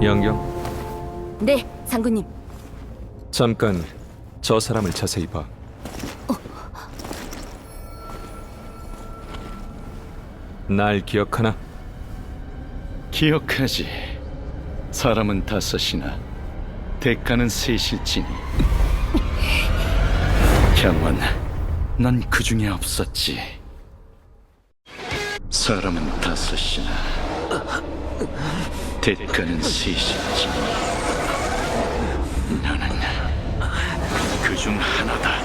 양경, 네, 장군님. 잠깐 저 사람을 자세히 봐. 날 기억하나? 기억하지. 사람은 다섯이나 대가는 셋일지니. 경원, 난 그 중에 없었지. 사람은 다섯이나 대가는 셋일지니. 나는 그 중 하나다.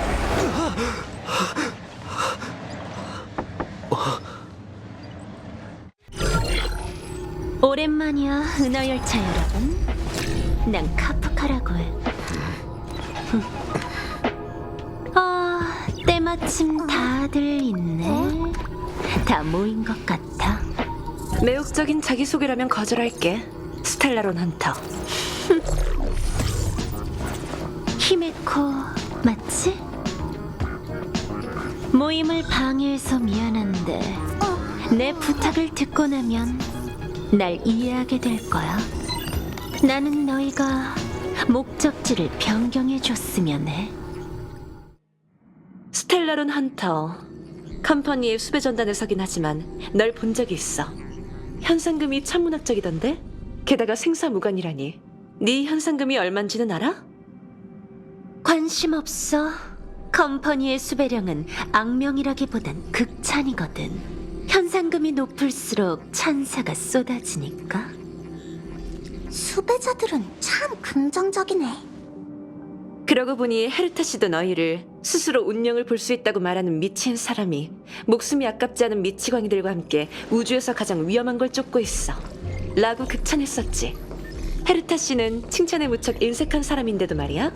오랜만이야, 은하열차 여러분. 난 카프카라고 해. 때마침 다들 있네. 다 모인 것 같아. 매혹적인 자기소개라면 거절할게. 스텔라론 헌터. 히메코, 맞지? 모임을 방해해서 미안한데 내 부탁을 듣고 나면 날 이해하게 될 거야. 나는 너희가 목적지를 변경해줬으면 해. 스텔라론 헌터. 컴퍼니의 수배 전단에 서긴 하지만 널 본 적이 있어. 현상금이 천문학적이던데? 게다가 생사무관이라니. 네 현상금이 얼만지는 알아? 관심 없어. 컴퍼니의 수배령은 악명이라기보단 극찬이거든. 현상금이 높을수록 찬사가 쏟아지니까. 수배자들은 참 긍정적이네. 그러고 보니 헤르타 씨도 너희를 스스로 운명을 볼 수 있다고 말하는 미친 사람이 목숨이 아깝지 않은 미치광이들과 함께 우주에서 가장 위험한 걸 쫓고 있어 라고 극찬했었지. 헤르타 씨는 칭찬에 무척 인색한 사람인데도 말이야.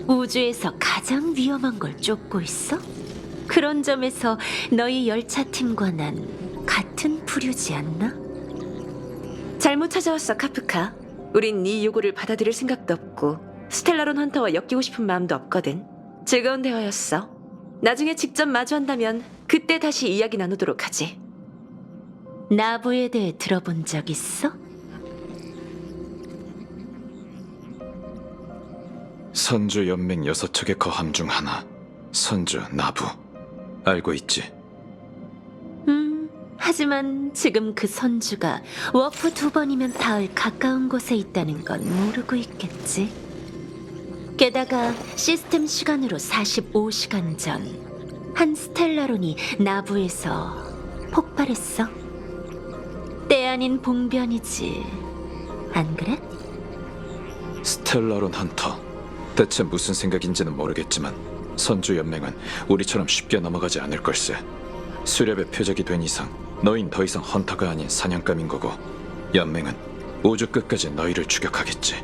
우주에서 가장 위험한 걸 쫓고 있어? 그런 점에서 너희 열차팀과 난 같은 부류지 않나? 잘못 찾아왔어, 카프카. 우린 네 요구를 받아들일 생각도 없고 스텔라론 헌터와 엮이고 싶은 마음도 없거든. 즐거운 대화였어. 나중에 직접 마주한다면 그때 다시 이야기 나누도록 하지. 나부에 대해 들어본 적 있어? 선주 연맹 6척의 거함 중 하나, 선주 나부. 알고 있지? 하지만 지금 그 선주가 워프 2번이면 닿을 가까운 곳에 있다는 건 모르고 있겠지. 게다가 시스템 시간으로 45시간 전 한 스텔라론이 나부에서 폭발했어. 때 아닌 봉변이지, 안 그래? 스텔라론 헌터. 대체 무슨 생각인지는 모르겠지만 선주 연맹은 우리처럼 쉽게 넘어가지 않을 걸세. 수렵의 표적이 된 이상 너흰 더 이상 헌터가 아닌 사냥감인 거고, 연맹은 우주 끝까지 너희를 추격하겠지.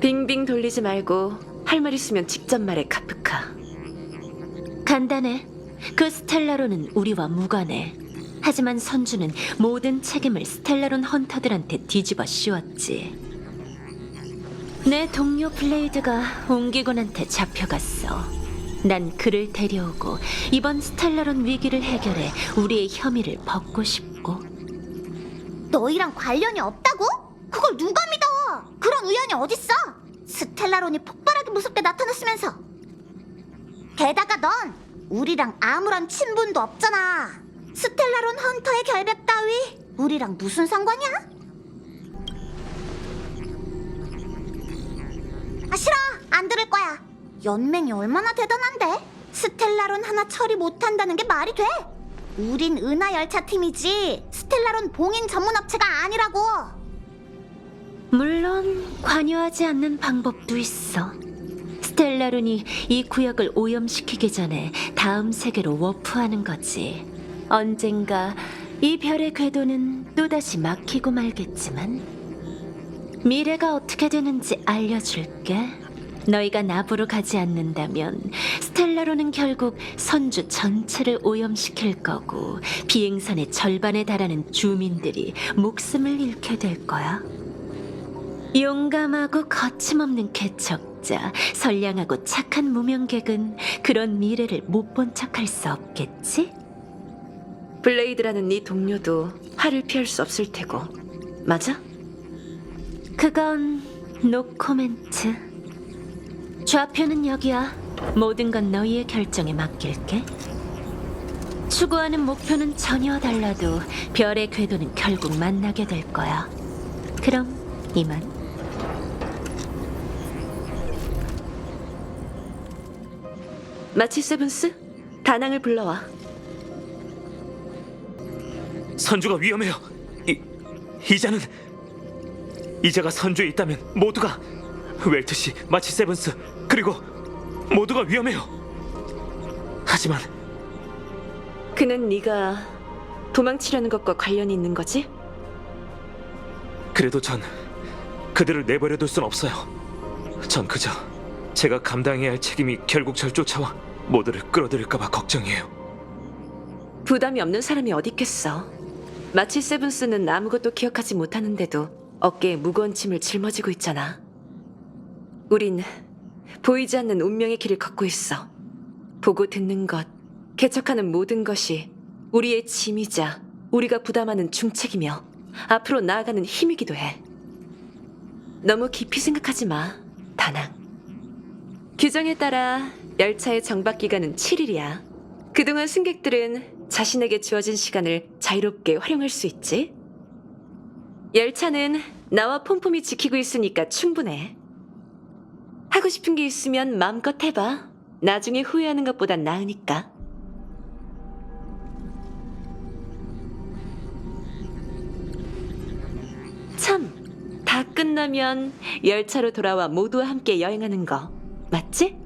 빙빙 돌리지 말고 할 말 있으면 직접 말해, 카프카. 간단해. 그 스텔라론은 우리와 무관해. 하지만 선주는 모든 책임을 스텔라론 헌터들한테 뒤집어 씌웠지. 내 동료 블레이드가 옹기곤한테 잡혀갔어. 난 그를 데려오고 이번 스텔라론 위기를 해결해 우리의 혐의를 벗고 싶고. 너희랑 관련이 없다고? 그걸 누가 믿어? 그런 우연이 어딨어? 스텔라론이 폭발하기 무섭게 나타났으면서. 게다가 넌 우리랑 아무런 친분도 없잖아. 스텔라론 헌터의 결백 따위 우리랑 무슨 상관이야? 아, 싫어. 안 들을 거야. 연맹이 얼마나 대단한데? 스텔라론 하나 처리 못한다는 게 말이 돼? 우린 은하열차 팀이지 스텔라론 봉인 전문업체가 아니라고. 물론 관여하지 않는 방법도 있어. 스텔라론이 이 구역을 오염시키기 전에 다음 세계로 워프하는 거지. 언젠가 이 별의 궤도는 또다시 막히고 말겠지만 미래가 어떻게 되는지 알려줄게. 너희가 나부로 가지 않는다면 스텔라론은 결국 선주 전체를 오염시킬 거고 비행선의 절반에 달하는 주민들이 목숨을 잃게 될 거야. 용감하고 거침없는 개척자, 선량하고 착한 무명객은 그런 미래를 못 본 척할 수 없겠지? 블레이드라는 네 동료도 화를 피할 수 없을 테고. 맞아? 그건 노코멘트. 좌표는 여기야. 모든 건 너희의 결정에 맡길게. 추구하는 목표는 전혀 달라도 별의 궤도는 결국 만나게 될 거야. 그럼 이만. 마치 세븐스, 다낭을 불러와. 선주가 위험해요. 이자는 이자가 선주에 있다면 모두가 웰트씨, 마치 세븐스 그리고 모두가 위험해요. 하지만 그는 네가 도망치려는 것과 관련이 있는 거지? 그래도 전 그들을 내버려둘 순 없어요. 전 그저 제가 감당해야 할 책임이 결국 절 쫓아와 모두를 끌어들일까봐 걱정이에요. 부담이 없는 사람이 어디 있겠어. 마치 세븐스는 아무것도 기억하지 못하는데도 어깨에 무거운 짐을 짊어지고 있잖아. 우린 보이지 않는 운명의 길을 걷고 있어. 보고 듣는 것, 개척하는 모든 것이 우리의 짐이자 우리가 부담하는 중책이며 앞으로 나아가는 힘이기도 해. 너무 깊이 생각하지 마, 다낭. 규정에 따라 열차의 정박 기간은 7일이야. 그동안 승객들은 자신에게 주어진 시간을 자유롭게 활용할 수 있지. 열차는 나와 폼폼이 지키고 있으니까 충분해. 하고 싶은 게 있으면 마음껏 해봐. 나중에 후회하는 것보단 나으니까. 참, 다 끝나면 열차로 돌아와 모두와 함께 여행하는 거 맞지?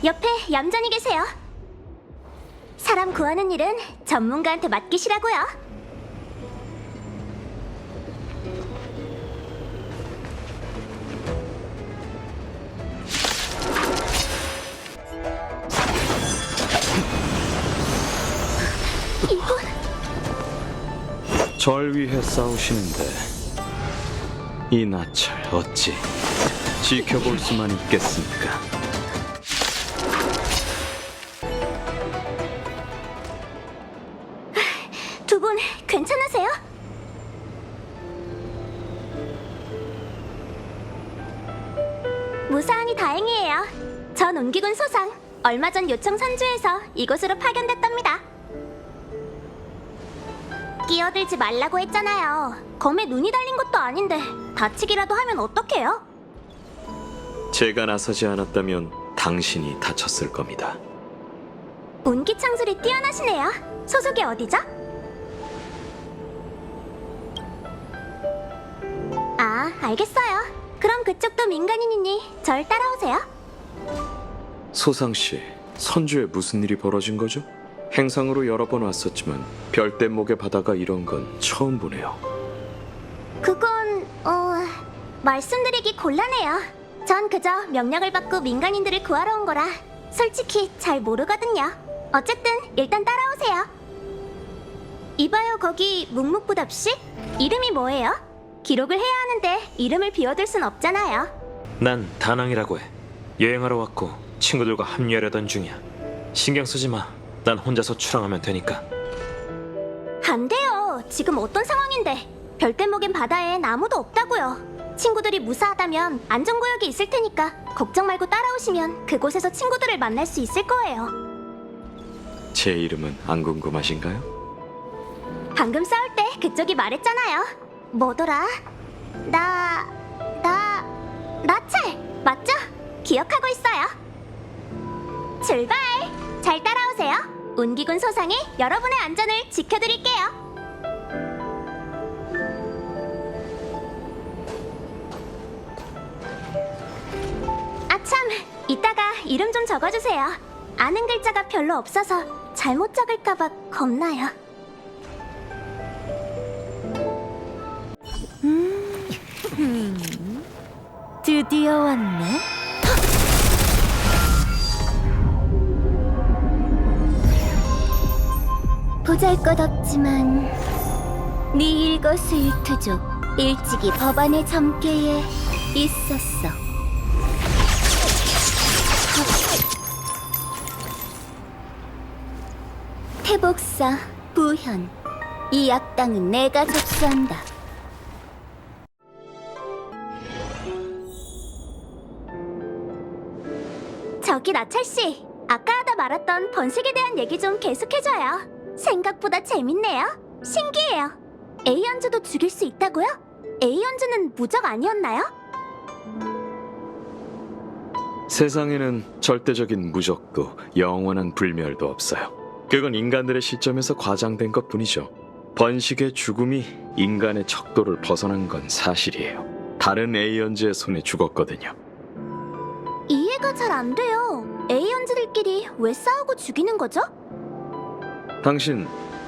옆에 얌전히 계세요. 사람 구하는 일은 전문가한테 맡기시라고요. 절 위해 싸우시는데 이 나찰 어찌 지켜볼 수만 있겠습니까? 두 분 괜찮으세요? 무사하니 다행이에요. 전 온기군 소상. 얼마 전 요청 선주에서 이곳으로 파견됐답니다. 끼어들지 말라고 했잖아요. 검에 눈이 달린 것도 아닌데 다치기라도 하면 어떡해요? 제가 나서지 않았다면 당신이 다쳤을 겁니다. 온기 창술이 뛰어나시네요. 소속이 어디죠? 아, 알겠어요. 그럼 그쪽도 민간인이니 절 따라오세요. 소상 씨, 선주에 무슨 일이 벌어진 거죠? 행상으로 여러 번 왔었지만 별대목의 바다가 이런 건 처음 보네요. 그건 말씀드리기 곤란해요. 전 그저 명령을 받고 민간인들을 구하러 온 거라 솔직히 잘 모르거든요. 어쨌든 일단 따라오세요. 이봐요, 거기 묵묵부답 씨? 이름이 뭐예요? 기록을 해야 하는데 이름을 비워둘 순 없잖아요. 난 다낭이라고 해. 여행하러 왔고 친구들과 합류하려던 중이야. 신경 쓰지 마. 난 혼자서 출항하면 되니까. 안 돼요. 지금 어떤 상황인데? 별대목인 바다엔 아무도 없다고요. 친구들이 무사하다면 안전구역이 있을 테니까 걱정 말고 따라오시면 그곳에서 친구들을 만날 수 있을 거예요. 제 이름은 안 궁금하신가요? 방금 싸울 때 그쪽이 말했잖아요. 뭐더라? 나찰 맞죠? 기억하고 있어요. 출발! 잘 따라오세요. 온기군 소상이 여러분의 안전을 지켜드릴게요. 아참, 이따가 이름 좀 적어주세요. 아는 글자가 별로 없어서 잘못 적을까봐 겁나요. 드디어 왔네. 보잘것없지만 네 일거수일투족 일찍이 법안의 점괘에 있었어. 태복사, 부현. 이 악당은 내가 접수한다. 저기 나철씨, 아까 하다 말았던 번식에 대한 얘기 좀 계속해줘요. 생각보다 재밌네요. 신기해요. 에이언즈도 죽일 수 있다고요? 에이언즈는 무적 아니었나요? 세상에는 절대적인 무적도 영원한 불멸도 없어요. 그건 인간들의 시점에서 과장된 것뿐이죠. 번식의 죽음이 인간의 척도를 벗어난 건 사실이에요. 다른 에이언즈의 손에 죽었거든요. 이해가 잘 안 돼요. 에이언즈들끼리 왜 싸우고 죽이는 거죠? 당신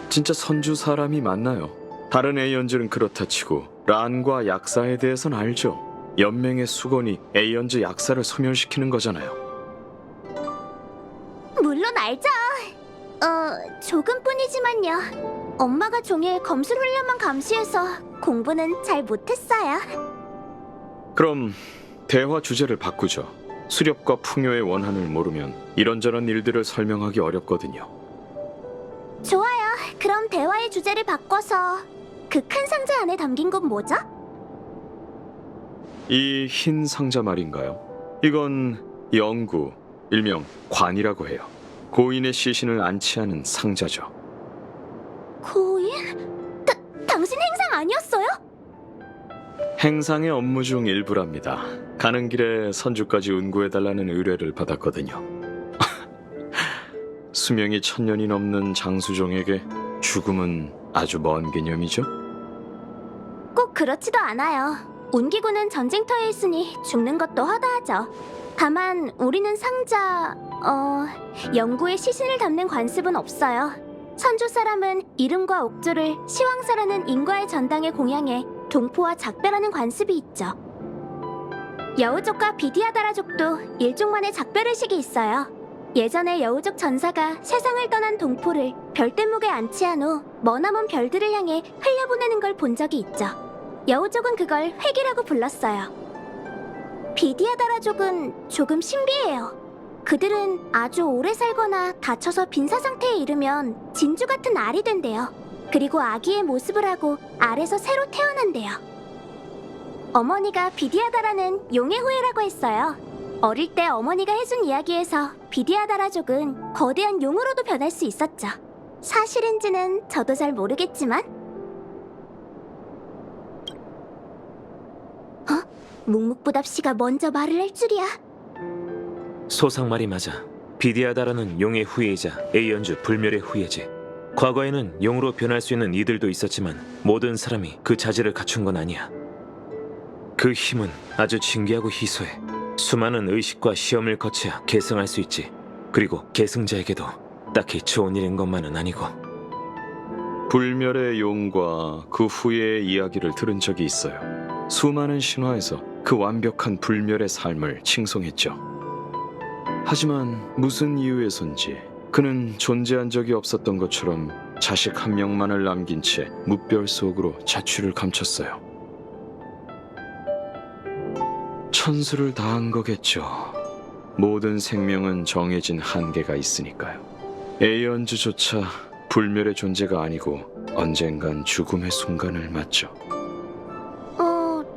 진짜 선주 사람이 맞나요? 다른 에이언즈는 그렇다 치고 란과 약사에 대해선 알죠. 연맹의 수건이 에이언즈 약사를 소멸시키는 거잖아요. 물론 알죠. 조금뿐이지만요. 엄마가 종일 검술 훈련만 감시해서 공부는 잘 못했어요. 그럼 대화 주제를 바꾸죠. 수렵과 풍요의 원한을 모르면 이런저런 일들을 설명하기 어렵거든요. 좋아요. 그럼 대화의 주제를 바꿔서 그 큰 상자 안에 담긴 건 뭐죠? 이 흰 상자 말인가요? 이건 영구, 일명 관이라고 해요. 고인의 시신을 안치하는 상자죠. 고인? 당신 행상 아니었어요? 행상의 업무 중 일부랍니다. 가는 길에 선주까지 운구해달라는 의뢰를 받았거든요. 수명이 1000년이 넘는 장수종에게 죽음은 아주 먼 개념이죠? 꼭 그렇지도 않아요. 운기구는 전쟁터에 있으니 죽는 것도 허다하죠. 다만 우리는 상자... 영구의 시신을 담는 관습은 없어요. 선조 사람은 이름과 옥조를 시황사라는 인과의 전당에 공양해 동포와 작별하는 관습이 있죠. 여우족과 비디아다라족도 일종만의 작별의식이 있어요. 예전에 여우족 전사가 세상을 떠난 동포를 별대목에 안치한 후 머나먼 별들을 향해 흘려보내는 걸 본 적이 있죠. 여우족은 그걸 회기라고 불렀어요. 비디아다라족은 조금 신비해요. 그들은 아주 오래 살거나 다쳐서 빈사 상태에 이르면 진주 같은 알이 된대요. 그리고 아기의 모습을 하고 알에서 새로 태어난대요. 어머니가 비디아다라는 용의 후예라고 했어요. 어릴 때 어머니가 해준 이야기에서 비디아다라족은 거대한 용으로도 변할 수 있었죠. 사실인지는 저도 잘 모르겠지만 묵묵부답 씨가 먼저 말을 할 줄이야. 소상 말이 맞아. 비디아다라는 용의 후예이자 에이언즈 불멸의 후예지. 과거에는 용으로 변할 수 있는 이들도 있었지만 모든 사람이 그 자질을 갖춘 건 아니야. 그 힘은 아주 신기하고 희소해. 수많은 의식과 시험을 거쳐야 계승할 수 있지. 그리고 계승자에게도 딱히 좋은 일인 것만은 아니고. 불멸의 용과 그 후예의 이야기를 들은 적이 있어요. 수많은 신화에서 그 완벽한 불멸의 삶을 칭송했죠. 하지만 무슨 이유에선지 그는 존재한 적이 없었던 것처럼 자식 한 명만을 남긴 채 무별 속으로 자취를 감췄어요. 천수를 다한 거겠죠. 모든 생명은 정해진 한계가 있으니까요. 에이언즈조차 불멸의 존재가 아니고 언젠간 죽음의 순간을 맞죠.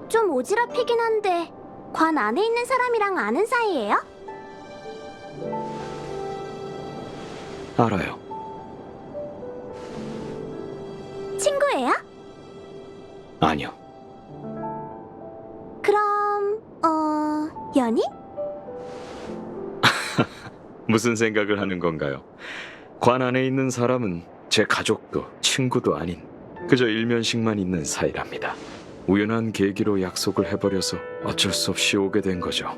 좀 오지랖이긴 한데 관 안에 있는 사람이랑 아는 사이예요? 알아요. 친구예요? 아니요. 그럼 연인? 무슨 생각을 하는 건가요? 관 안에 있는 사람은 제 가족도 친구도 아닌 그저 일면식만 있는 사이랍니다. 우연한 계기로 약속을 해버려서 어쩔 수 없이 오게 된 거죠.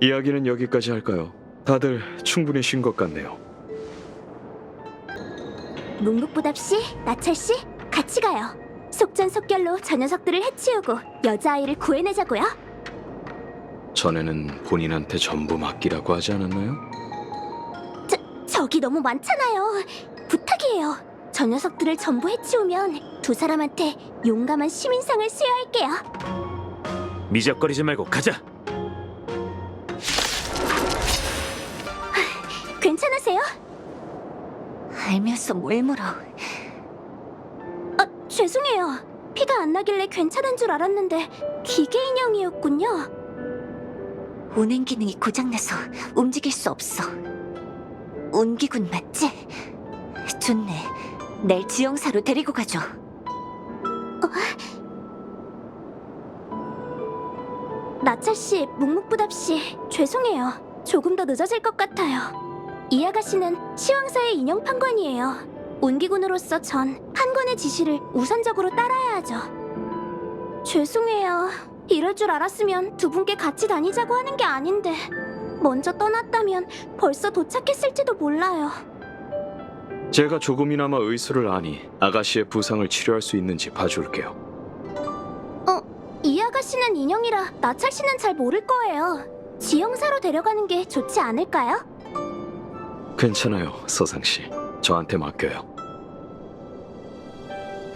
이야기는 여기까지 할까요? 다들 충분히 쉰 것 같네요. 묵묵부답 씨, 나철 씨, 같이 가요. 속전속결로 저 녀석들을 해치우고 여자아이를 구해내자고요. 전에는 본인한테 전부 맡기라고 하지 않았나요? 저기 너무 많잖아요. 부탁이에요. 저 녀석들을 전부 해치우면 두 사람한테 용감한 시민상을 수여할게요. 미적거리지 말고 가자. 괜찮으세요? 알면서 뭘 물어. 죄송해요. 피가 안 나길래 괜찮은 줄 알았는데 기계 인형이었군요. 운행 기능이 고장나서 움직일 수 없어. 운기군 맞지? 좋네. 날 지형사로 데리고 가줘. 나찰 씨, 묵묵부답 씨, 죄송해요. 조금 더 늦어질 것 같아요. 이 아가씨는 시황사의 인형 판관이에요. 운기군으로서 전 판관의 지시를 우선적으로 따라야 하죠. 죄송해요. 이럴 줄 알았으면 두 분께 같이 다니자고 하는 게 아닌데 먼저 떠났다면 벌써 도착했을지도 몰라요. 제가 조금이나마 의술을 아니 아가씨의 부상을 치료할 수 있는지 봐줄게요. 이 아가씨는 인형이라 나찰 씨는 잘 모를 거예요. 지형사로 데려가는 게 좋지 않을까요? 괜찮아요, 서상씨. 저한테 맡겨요.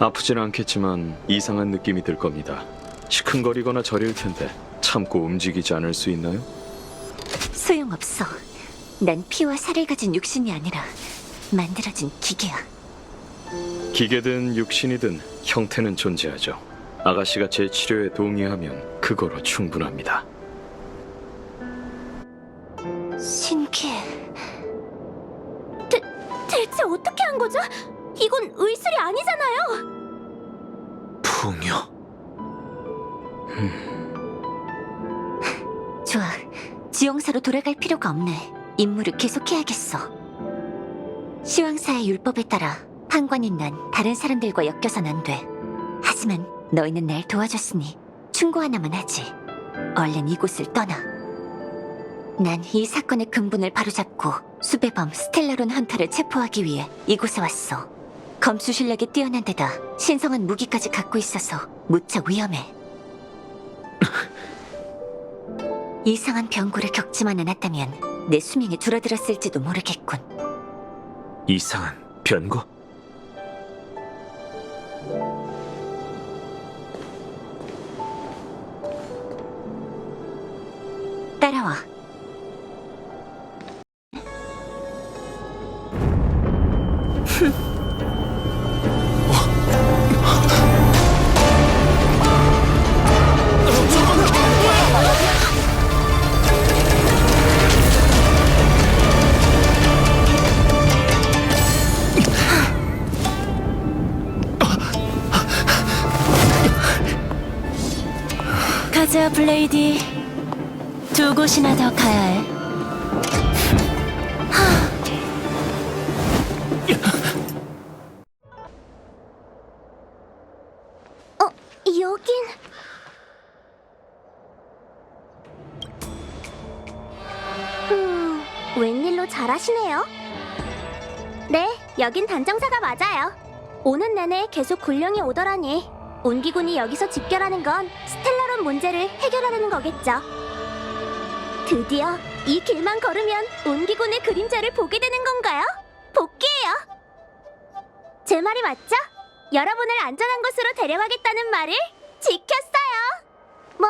아프진 않겠지만 이상한 느낌이 들 겁니다. 시큰거리거나 저릴 텐데 참고 움직이지 않을 수 있나요? 소용없어. 난 피와 살을 가진 육신이 아니라 만들어진 기계야. 기계든 육신이든 형태는 존재하죠. 아가씨가 제 치료에 동의하면 그거로 충분합니다. 신기해. 대체 어떻게 한 거죠? 이건 의술이 아니잖아요. 풍요. 좋아. 지형사로 돌아갈 필요가 없네. 임무를 계속해야겠어. 시황사의 율법에 따라 판관인 난 다른 사람들과 엮여선 안 돼. 하지만 너희는 날 도와줬으니 충고 하나만 하지. 얼른 이곳을 떠나. 난 이 사건의 근본을 바로잡고 수배범 스텔라론 헌터를 체포하기 위해 이곳에 왔어. 검수 실력이 뛰어난 데다 신성한 무기까지 갖고 있어서 무척 위험해. 이상한 병고를 겪지만 않았다면 내 수명이 줄어들었을지도 모르겠군. 이상한 변고? 따라와. 가자, 블레이디. 두 곳이나 더 가야 해. 여긴... 웬일로 잘하시네요. 네, 여긴 단정사가 맞아요. 오는 내내 계속 군령이 오더라니 운기군이 여기서 집결하는 건 스텔라론 문제를 해결하려는 거겠죠. 드디어 이 길만 걸으면 운기군의 그림자를 보게 되는 건가요? 복귀해요. 제 말이 맞죠? 여러분을 안전한 곳으로 데려가겠다는 말을 지켰어요. 뭐,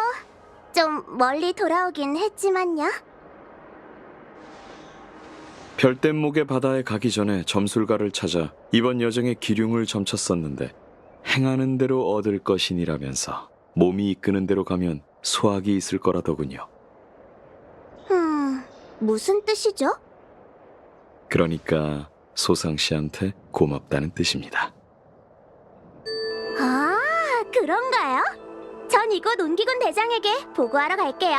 좀 멀리 돌아오긴 했지만요. 별댐목의 바다에 가기 전에 점술가를 찾아 이번 여정의 기륭을 점쳤었는데 행하는 대로 얻을 것이니라면서 몸이 이끄는 대로 가면 수확이 있을 거라더군요. 무슨 뜻이죠? 그러니까 소상 씨한테 고맙다는 뜻입니다. 아, 그런가요? 전 이곳 운기군 대장에게 보고하러 갈게요.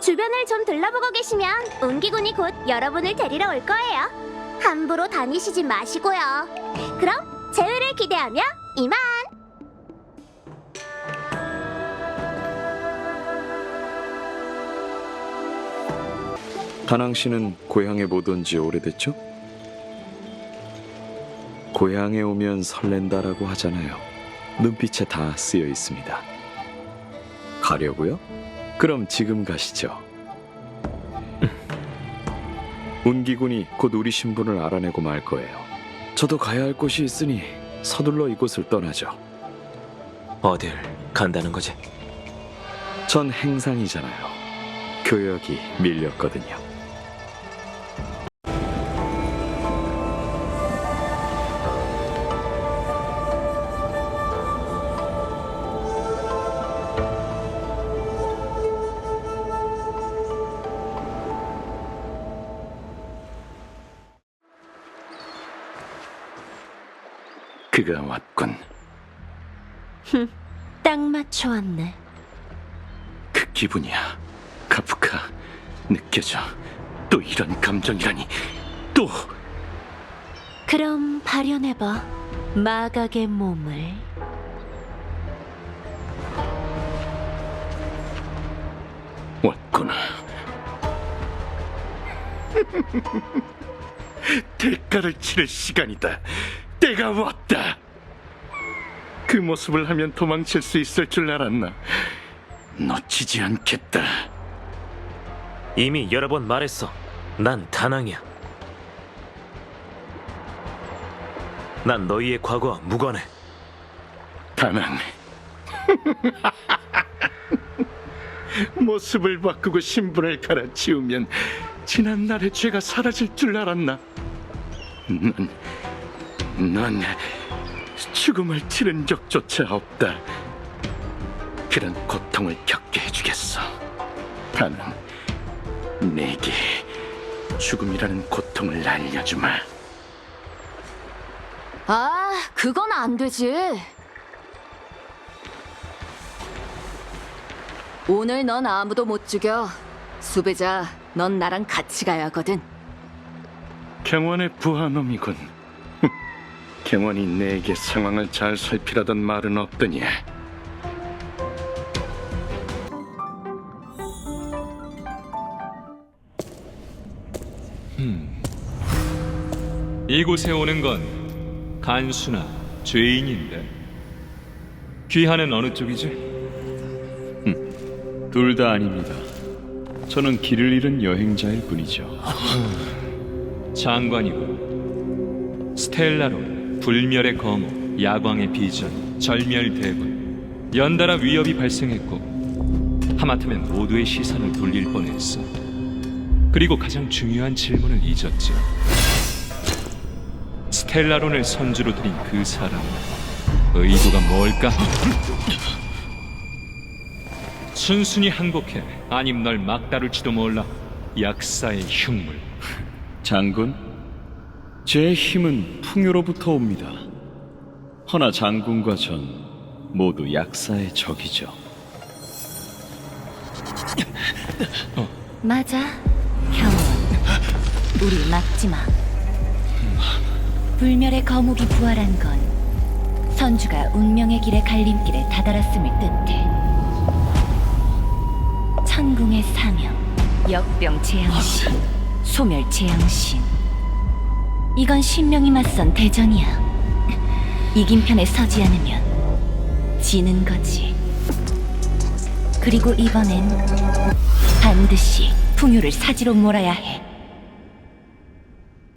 주변을 좀 둘러보고 계시면 운기군이 곧 여러분을 데리러 올 거예요. 함부로 다니시지 마시고요. 그럼 재회를 기대하며 이만! 다낭 씨는 고향에 못 온 지 오래됐죠? 고향에 오면 설렌다라고 하잖아요. 눈빛에 다 쓰여 있습니다. 가려고요? 그럼 지금 가시죠. 운기군이 곧 우리 신분을 알아내고 말 거예요. 저도 가야 할 곳이 있으니 서둘러 이곳을 떠나죠. 어딜 간다는 거지? 전 행상이잖아요. 교역이 밀렸거든요. 그가 왔군. 딱 맞춰 왔네. 그 기분이야. 카프카, 느껴져. 또 이런 감정이라니. 또 그럼 발현해봐. 마각의 몸을. 왔구나. 대가를 치를 시간이다. 때가 왔다. 그 모습을 하면 도망칠 수 있을 줄 알았나? 놓치지 않겠다. 이미 여러 번 말했어. 난 다낭이야. 난 너희의 과거와 무관해. 다낭. 모습을 바꾸고 신분을 갈아치우면 지난 날의 죄가 사라질 줄 알았나? 넌 죽음을 치른 적조차 없다. 그런 고통을 겪게 해주겠어. 다낭, 내게 죽음이라는 고통을 알려주마. 아, 그건 안 되지. 오늘 넌 아무도 못 죽여. 수배자, 넌 나랑 같이 가야 하거든. 경원의 부하놈이군. 경원이 내게 상황을 잘 살피라던 말은 없더니. 이곳에 오는 건 간수나 죄인인데 귀하는 어느 쪽이지? 둘 다 아닙니다. 저는 길을 잃은 여행자일 뿐이죠. 장관이고 스텔라로 불멸의 거모, 야광의 비전, 절멸대군 연달아 위협이 발생했고 하마터면 모두의 시선을 돌릴 뻔했어. 그리고 가장 중요한 질문을 잊었지. 스텔라론을 선주로 들인 그 사람 의도가 뭘까? 순순히 항복해. 아님 널 막다룰지도 몰라. 약사의 흉물. 장군, 제 힘은 풍요로부터 옵니다. 허나 장군과 전 모두 약사의 적이죠. 맞아, 경원. 우리 막지 마. 불멸의 거목이 부활한 건 선주가 운명의 길의 갈림길에 다다랐음을 뜻해. 천궁의 사명, 역병 재앙신, 소멸 재앙신. 이건 신명이 맞선 대전이야. 이긴 편에 서지 않으면 지는 거지. 그리고 이번엔 반드시 풍요를 사지로 몰아야 해.